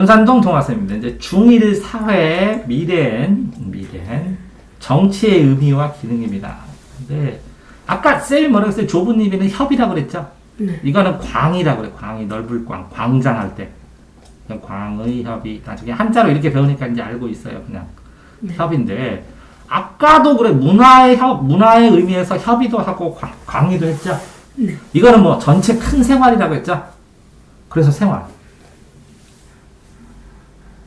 전산동 통화쌤입니다. 이제 중1 사회의 미래엔 정치의 의미와 기능입니다. 근데 아까 쌤이 뭐라고 했어요? 좁은 의미는 협이라고 그랬죠? 네. 이거는 광이라고 그래. 광이 넓을 광. 광장할 때. 그냥 광의 협이. 나중에 한자로 이렇게 배우니까 이제 알고 있어요. 그냥 네. 협인데 아까도 그래. 문화의 협, 문화의 의미에서 협의도 하고 광의도 했죠? 네. 이거는 뭐 전체 큰 생활이라고 했죠? 그래서 생활.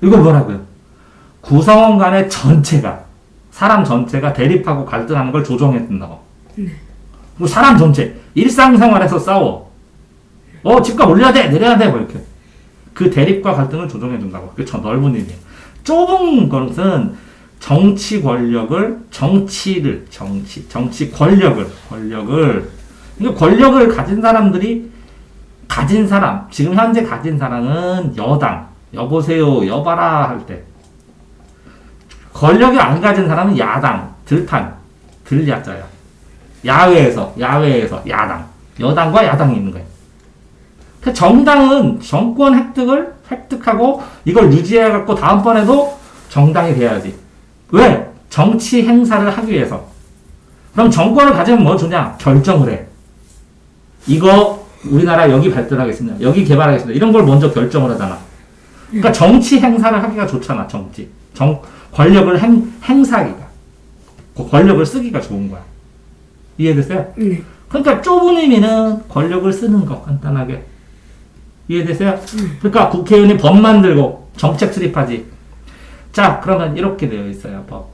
이거 뭐라고요? 구성원 간의 전체가, 사람 전체가 대립하고 갈등하는 걸 조정해준다고. 네. 뭐 사람 전체, 일상생활에서 싸워. 집값 올려야 돼, 내려야 돼, 뭐 이렇게. 그 대립과 갈등을 조정해준다고. 그게 저 넓은 의미예요. 좁은 것은 정치 권력을, 정치 권력을, 그러니까 권력을 가진 사람들이, 지금 현재 가진 사람은 여당, 여보세요, 여봐라 할 때. 권력이 안 가진 사람은 야당, 들야자야. 야외에서 야당. 여당과 야당이 있는 거예요. 그 정당은 정권 획득하고 이걸 유지해갖고 다음번에도 정당이 돼야지. 왜? 정치 행사를 하기 위해서. 그럼 정권을 가지면 뭐 주냐? 결정을 해. 이거 우리나라 여기 발전하겠습니다. 여기 개발하겠습니다. 이런 걸 먼저 결정을 하잖아. 그러니까 정치 행사를 하기가 좋잖아, 권력을 행사하기가. 권력을 쓰기가 좋은 거야. 이해됐어요? 네. 그러니까 좁은 의미는 권력을 쓰는 거, 간단하게. 이해됐어요? 그러니까 국회의원이 법 만들고 정책 수립하지. 자, 그러면 이렇게 되어 있어요, 법.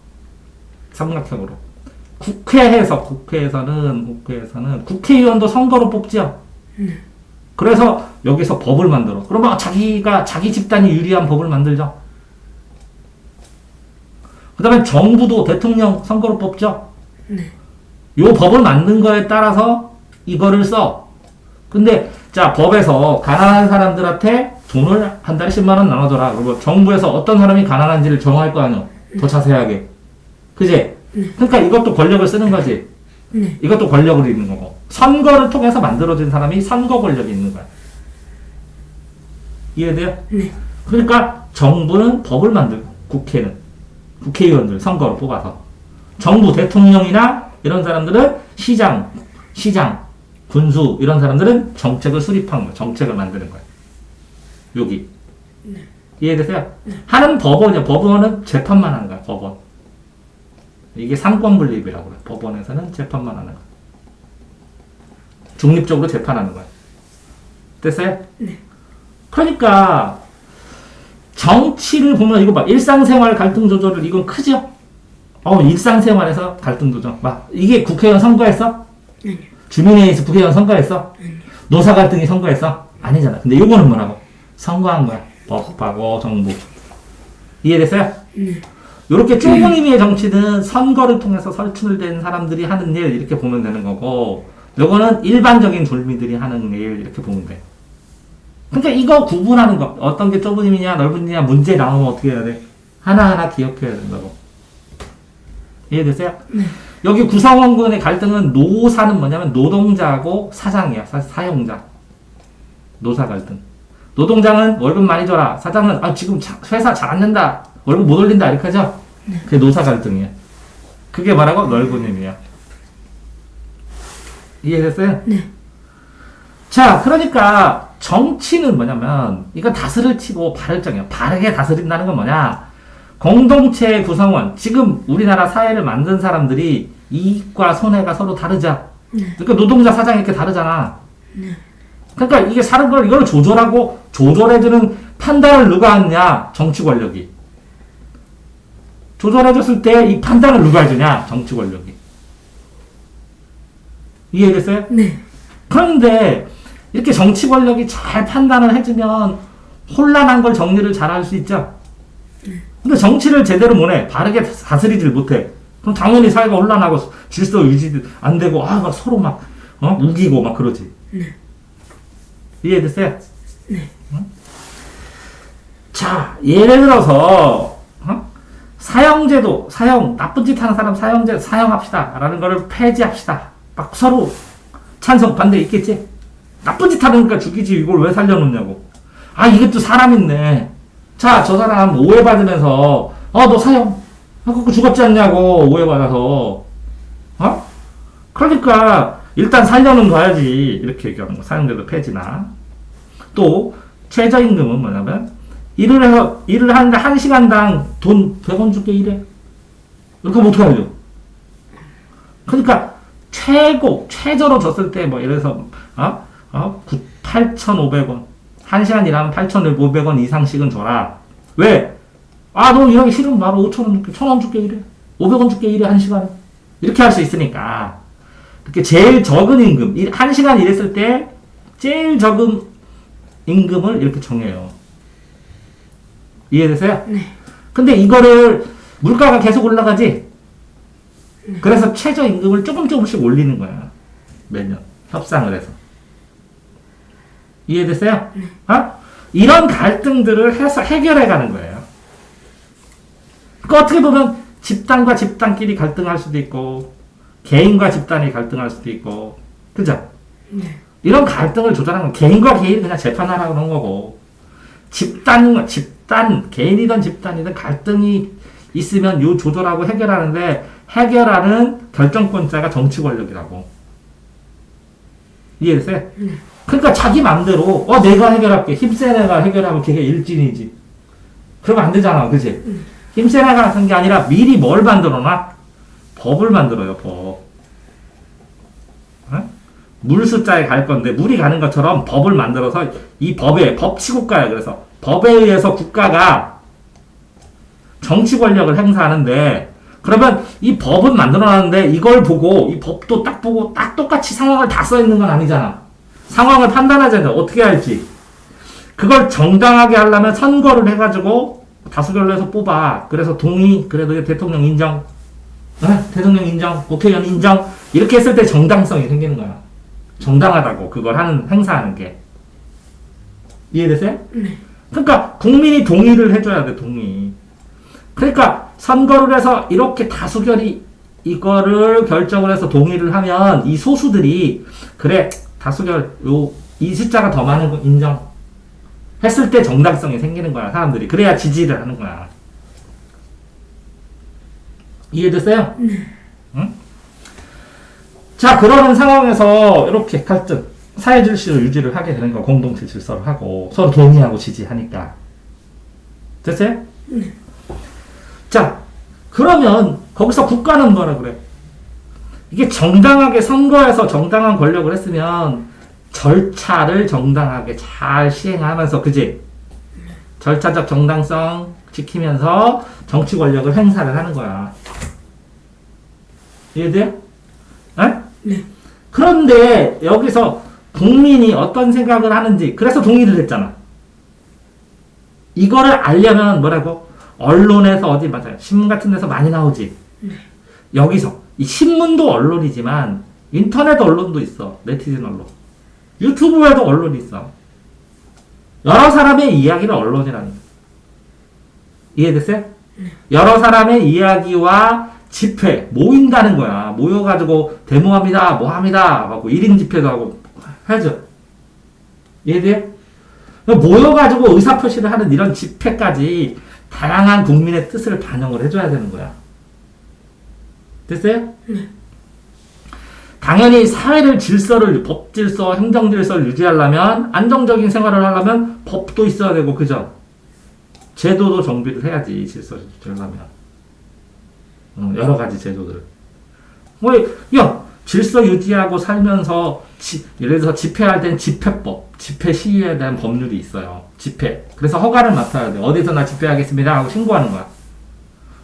삼각형으로. 국회에서는 국회의원도 선거로 뽑죠? 그래서 여기서 법을 만들어. 그러면 자기 집단이 유리한 법을 만들죠. 그 다음에 정부도 대통령 선거로 뽑죠. 네. 요 법을 만든 거에 따라서 이거를 써. 근데 자, 법에서 가난한 사람들한테 돈을 한 달에 10만 원 나눠줘라. 그리고 정부에서 어떤 사람이 가난한지를 정할 거 아니야. 더 자세하게. 그지? 그러니까 이것도 권력을 쓰는 거지. 네. 이것도 권력을 있는 거고. 선거를 통해서 만들어진 사람이 선거 권력이 있는 거야. 이해돼요? 네. 그러니까 정부는 법을 만들고 국회의원들 선거로 뽑아서 정부 대통령이나 이런 사람들은 시장, 군수 이런 사람들은 정책을 수립하는 거야. 정책을 만드는 거야. 여기. 네. 이해되세요? 하는 법원은 재판만 하는 거야. 법원. 이게 삼권분립이라고 그래. 법원에서는 재판만 하는 거야. 중립적으로 재판하는 거야. 됐어요? 네. 그러니까 정치를 보면 이거 봐. 일상생활 갈등 조절을 이건 크죠? 일상생활에서 갈등 조절. 이게 국회의원 선거했어? 아니요. 주민회의에서 국회의원 선거했어? 아니요. 노사 갈등이 선거했어? 아니잖아. 근데 이거는 뭐라고? 선거한 거야. 법하고 정부. 이해됐어요? 네. 이렇게 좁은 의미의 정치는 선거를 통해서 설출된 사람들이 하는 일 이렇게 보면 되는 거고, 요거는 일반적인 졸미들이 하는 일 이렇게 보면 돼. 그러니까 이거 구분하는 거. 어떤 게 좁은 의미냐 넓은 의미냐 문제 나오면 어떻게 해야 돼? 하나하나 기억해야 된다고. 이해되세요? 네. 여기 구성원군의 갈등은 노사는 뭐냐면 노동자하고 사장이야. 사용자. 노사 갈등. 노동자는 월급 많이 줘라. 사장은 지금 회사 잘 안 된다. 월급 못 올린다. 이렇게 하죠? 그게 노사 갈등이야. 그게 뭐라고? 넓은 의미야. 이해됐어요? 네. 자, 그러니까 정치는 뭐냐면 이건 다스를 치고 발을정해요. 바르게 다스린다는 건 뭐냐? 공동체의 구성원, 지금 우리나라 사회를 만든 사람들이 이익과 손해가 서로 다르죠. 그러니까 노동자 사장 이렇게 다르잖아. 그러니까 이게 사는 걸 이걸 조절해주는 판단을 누가 하느냐? 정치 권력이. 조절해줬을 때 이 판단을 누가 해주냐? 정치 권력이. 이해됐어요? 네. 그런데 이렇게 정치 권력이 잘 판단을 해주면 혼란한 걸 정리를 잘 할 수 있죠. 근데 정치를 제대로 못해. 바르게 다스리질 못해. 그럼 당연히 사회가 혼란하고 질서 유지 안 되고 막 서로 막 우기고 막 그러지. 네. 이해됐어요? 네. 자, 예를 들어서 사형제도 나쁜 짓 하는 사람 사형합시다 라는 거를 폐지합시다. 막 서로 찬성 반대 있겠지? 나쁜 짓 하니까 죽이지 이걸 왜 살려놓냐고. 이게 또 사람 있네. 자, 저 사람 오해받으면서, 너 사형. 그거 죽었지 않냐고, 오해받아서. 그러니까, 일단 살려는 둬야지. 이렇게 얘기하는 거. 사형제도 폐지나. 또, 최저임금은 뭐냐면, 일을 하는데 1시간당 돈 100원 줄게 일해. 이렇게 하면 어떡하죠? 그러니까, 최저로 줬을 때, 뭐, 예를 들어서, 8,500원. 1시간 일하면 8,500원 이상씩은 줘라. 왜? 너 일하기 싫으면 바로 5,000원 줄게, 1,000원 줄게 이래. 500원 줄게 이래, 1시간에. 이렇게 할 수 있으니까. 이렇게 제일 적은 임금, 1시간 일했을 때, 제일 적은 임금을 이렇게 정해요. 이해되세요? 네. 근데 이거를, 물가가 계속 올라가지? 그래서 최저임금을 조금씩 올리는 거야. 매년. 협상을 해서. 이해됐어요? 이런 갈등들을 해서 해결해 가는 거예요. 그러니까 어떻게 보면 집단과 집단끼리 갈등할 수도 있고, 개인과 집단이 갈등할 수도 있고, 그죠? 네. 이런 갈등을 조절하는 건 개인과 개인이 그냥 재판하라고 하는 거고, 개인이든 집단이든 갈등이 있으면 요 조절하고 해결하는데, 해결하는 결정권자가 정치 권력이라고. 이해됐어요? 그러니까 자기 맘대로 내가 해결할게. 힘센 애가 해결하면 걔가 일진이지. 그러면 안 되잖아. 그치? 힘센 애가 하는 게 아니라 미리 뭘 만들어놔? 법을 만들어요. 법. 물 숫자에 갈 건데 물이 가는 것처럼 법을 만들어서 이 법치국가예요. 그래서 법에 의해서 국가가 정치 권력을 행사하는데, 그러면 이 법은 만들어놨는데 이걸 보고 이 법도 딱 보고 딱 똑같이 상황을 다 써있는 건 아니잖아. 상황을 판단하자면 어떻게 할지. 그걸 정당하게 하려면 선거를 해가지고 다수결로 해서 뽑아. 그래서 그래도 대통령 인정, 대통령 인정, 국회의원 인정, 이렇게 했을 때 정당성이 생기는 거야. 정당하다고 그걸 행사하는 게. 이해되세요? 네. 그러니까 국민이 동의를 해줘야 돼. 동의. 그러니까 선거를 해서 이렇게 다수결이 이거를 결정을 해서 동의를 하면 이 소수들이 그래 다수결 이 숫자가 더 많은 거 인정 했을 때 정당성이 생기는 거야. 사람들이 그래야 지지를 하는 거야. 이해됐어요? 응? 자, 그러는 상황에서 이렇게 갈등, 사회 질서를 유지를 하게 되는 거, 공동체 질서를 하고 서로 동의하고 지지하니까. 됐어요? 자, 그러면 거기서 국가는 뭐라 그래? 이게 정당하게 선거에서 정당한 권력을 했으면 절차를 정당하게 잘 시행하면서, 그지? 절차적 정당성 지키면서 정치 권력을 행사를 하는 거야. 이해돼요? 네. 그런데 여기서 국민이 어떤 생각을 하는지, 그래서 동의를 했잖아. 이거를 알려면 뭐라고? 언론에서 어디 맞아요. 신문 같은 데서 많이 나오지. 여기서 이 신문도 언론이지만 인터넷 언론도 있어. 네티즌 언론. 유튜브에도 언론이 있어. 여러 사람의 이야기를 언론이라는 거야. 이해됐어요? 여러 사람의 이야기와 집회, 모인다는 거야. 모여가지고 데모합니다, 뭐합니다 하고 1인 집회도 하고 하죠. 이해돼요? 모여가지고 의사표시를 하는 이런 집회까지 다양한 국민의 뜻을 반영을 해줘야 되는 거야. 됐어요? 당연히 사회를 법 질서, 행정 질서를 유지하려면, 안정적인 생활을 하려면 법도 있어야 되고, 그죠? 제도도 정비를 해야지, 질서를 유지하려면. 여러 가지 제도들을. 질서 유지하고 살면서, 예를 들어서 집회할 땐 집회법, 집회 시위에 대한 법률이 있어요. 집회. 그래서 허가를 맡아야 돼. 어디서나 집회하겠습니다 하고 신고하는 거야.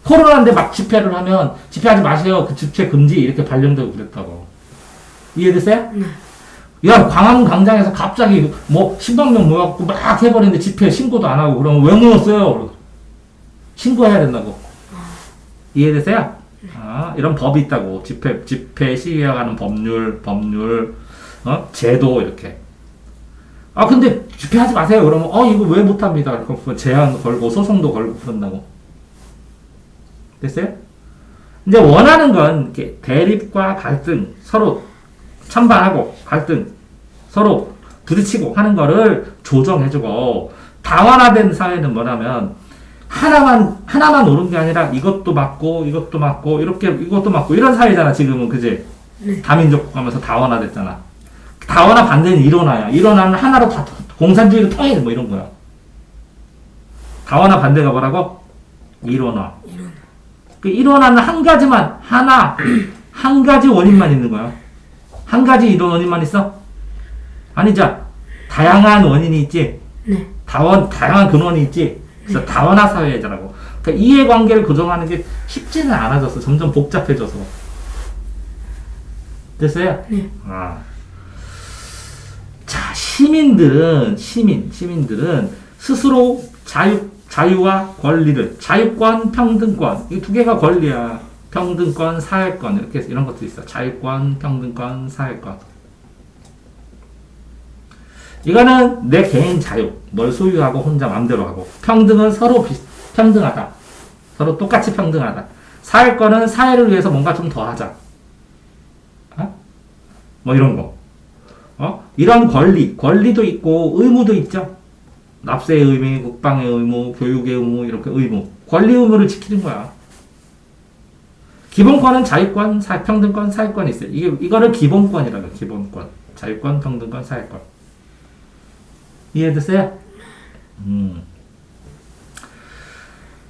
코로나인데 막 집회를 하면, 집회하지 마세요. 그 집회 금지, 이렇게 발령되고 그랬다고. 이해됐어요? 야, 광화문 광장에서 갑자기 10만 명 모여갖고 막 해버리는데 집회 신고도 안 하고, 그러면 왜 모였어요? 신고해야 된다고. 이해되세요? 이런 법이 있다고. 집회 시위하는 법률, 제도, 이렇게. 근데 집회하지 마세요. 그러면, 이거 왜 못합니다. 그럼 제한 걸고, 소송도 걸고, 그런다고. 됐어요? 이제 원하는 건, 이렇게 대립과 갈등, 서로 찬반하고, 갈등, 서로 부딪히고 하는 거를 조정해주고, 다원화된 사회는 뭐냐면 하나만 옳은 게 아니라 이것도 맞고 이렇게 이것도 맞고 이런 사회잖아 지금은. 그지? 네. 다민족 하면서 다원화됐잖아. 다원화 반대는 일원화야. 일원화는 하나로 다 공산주의로 통일 뭐 이런 거야. 다원화 반대가 뭐라고? 일원화. 그 일원화는 한 가지만 한 가지 원인만 있는 거야. 한 가지 이런 원인만 있어? 아니죠. 다양한 원인이 있지. 네. 다양한 근원이 있지. 그래서 다원화 사회라고. 그러니까 이해관계를 고정하는 게 쉽지는 않아졌어. 점점 복잡해져서. 됐어요? 네. 아. 자, 시민들은 스스로 자유와 권리를, 자유권, 평등권, 이 두 개가 권리야. 평등권, 사회권, 이렇게 이런 것도 있어. 자유권, 평등권, 사회권. 이거는 내 개인 자유, 뭘 소유하고 혼자 마음대로 하고. 평등은 서로 평등하다. 서로 똑같이 평등하다. 사회권은 사회를 위해서 뭔가 좀 더 하자. 뭐 이런 거. 이런 권리도 있고 의무도 있죠. 납세의 의무, 국방의 의무, 교육의 의무, 이렇게 의무. 권리 의무를 지키는 거야. 기본권은 자유권, 평등권, 사회권이 있어요. 이거를 기본권이라고 해요. 기본권. 자유권, 평등권, 사회권. 이해됐어요?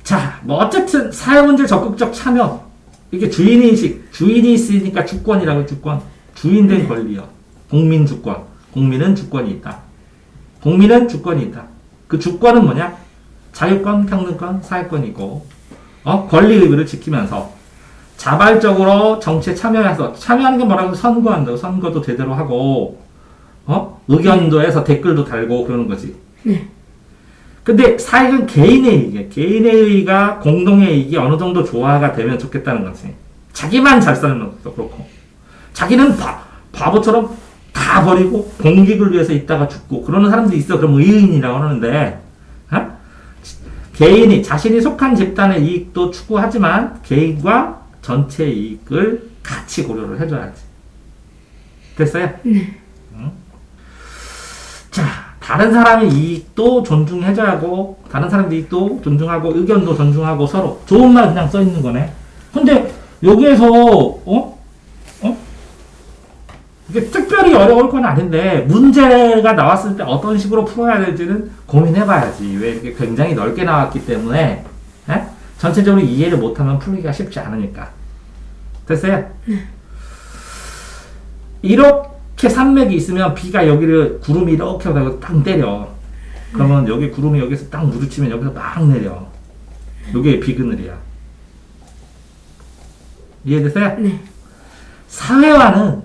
자, 뭐 어쨌든 사회문제 적극적 참여. 이게 주인이 있으니까 주권이라고 주권. 주인된 권리요. 국민 주권. 국민은 주권이 있다. 국민은 주권이 있다. 그 주권은 뭐냐? 자유권, 평등권, 사회권이고, 권리 의무를 지키면서 자발적으로 정치에 참여하는 게 뭐라고? 선거한다고. 선거도 제대로 하고, 의견도 해서 댓글도 달고 그러는 거지. 네. 근데 사익은 개인의 이익이야. 개인의 이익과 공동의 이익이 어느 정도 조화가 되면 좋겠다는 거지. 자기만 잘 살면 그렇고. 자기는 바보처럼 다 버리고 공익을 위해서 있다가 죽고 그러는 사람도 있어. 그럼 의인이라고 하는데, 개인이 자신이 속한 집단의 이익도 추구하지만 개인과 전체 이익을 같이 고려를 해줘야지. 됐어요? 네. 자, 다른 사람의 이익도 존중해줘야 하고, 다른 사람의 이익도 존중하고, 의견도 존중하고, 서로. 좋은 말 그냥 써있는 거네. 근데, 여기에서, 이게 특별히 어려울 건 아닌데, 문제가 나왔을 때 어떤 식으로 풀어야 될지는 고민해봐야지. 왜 이렇게 굉장히 넓게 나왔기 때문에, 전체적으로 이해를 못하면 풀기가 쉽지 않으니까. 됐어요? 이렇게 산맥이 있으면 비가 여기를 구름이 이렇게 오다가 딱 때려. 그러면 여기 구름이 여기서 딱 무르치면 여기서 막 내려. 요게 비그늘이야. 이해됐어요? 네. 사회화는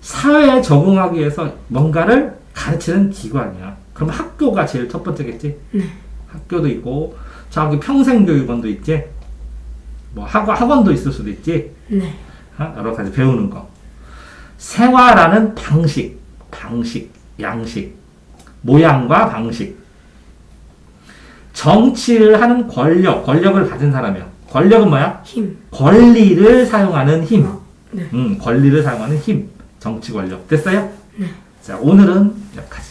사회에 적응하기 위해서 뭔가를 가르치는 기관이야. 그럼 학교가 제일 첫 번째겠지? 네. 학교도 있고, 저기 평생교육원도 있지? 뭐 학원도 있을 수도 있지? 네. 여러 가지 배우는 거. 생활하는 방식, 양식, 모양과 방식. 정치를 하는 권력을 가진 사람이야. 권력은 뭐야? 힘. 권리를 사용하는 힘. 네. 권리를 사용하는 힘. 정치 권력. 됐어요? 네. 자, 오늘은 여기까지.